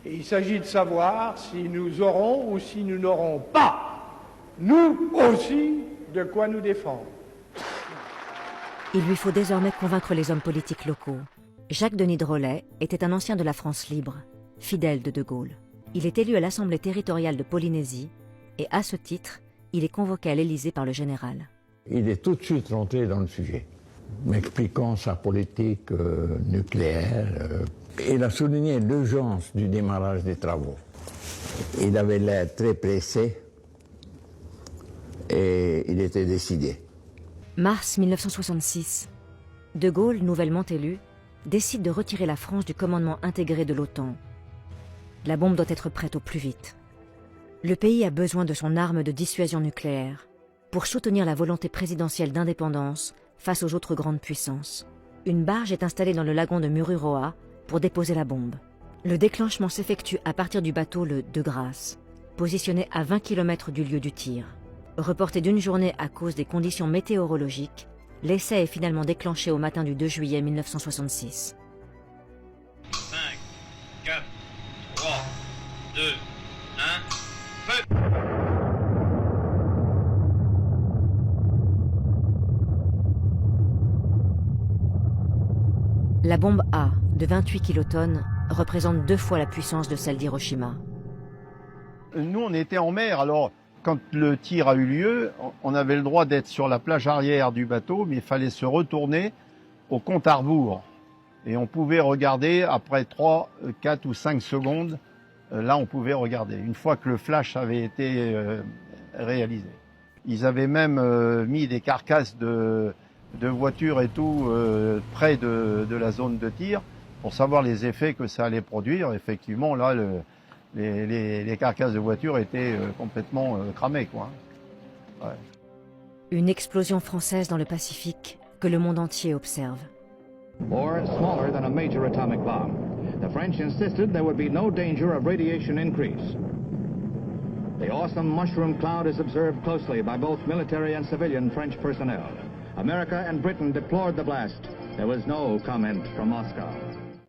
Et il s'agit de savoir si nous aurons ou si nous n'aurons pas, nous aussi, de quoi nous défendre. Il lui faut désormais convaincre les hommes politiques locaux. Jacques-Denis de Rollet était un ancien de la France libre, fidèle de De Gaulle. Il est élu à l'Assemblée territoriale de Polynésie et à ce titre, il est convoqué à l'Élysée par le général. Il est tout de suite rentré dans le sujet, m'expliquant sa politique nucléaire. Il a souligné l'urgence du démarrage des travaux. Il avait l'air très pressé et il était décidé. Mars 1966. De Gaulle, nouvellement élu, décide de retirer la France du commandement intégré de l'OTAN. La bombe doit être prête au plus vite. Le pays a besoin de son arme de dissuasion nucléaire pour soutenir la volonté présidentielle d'indépendance face aux autres grandes puissances. Une barge est installée dans le lagon de Mururoa pour déposer la bombe. Le déclenchement s'effectue à partir du bateau le De Grasse, positionné à 20 km du lieu du tir. Reporté d'une journée à cause des conditions météorologiques, l'essai est finalement déclenché au matin du 2 juillet 1966. 5, 4, 3, 2, 1, feu! La bombe A, de 28 kilotonnes, représente 2 fois la puissance de celle d'Hiroshima. Nous, on était en mer, alors quand le tir a eu lieu, on avait le droit d'être sur la plage arrière du bateau, mais il fallait se retourner au compte à rebours. Et on pouvait regarder après 3, 4 ou 5 secondes, là on pouvait regarder, une fois que le flash avait été réalisé. Ils avaient même mis des carcasses de voitures et tout près de la zone de tir pour savoir les effets que ça allait produire. Effectivement, là, les carcasses de voitures étaient complètement cramées, quoi. Ouais. Une explosion française dans le Pacifique que le monde entier observe. Or smaller than a major atomic bomb. The French insisted there would be no danger of radiation increase. The awesome mushroom cloud is observed closely by both military and civilian French personnel. America and Britain deplored the blast. There was no comment from Moscow.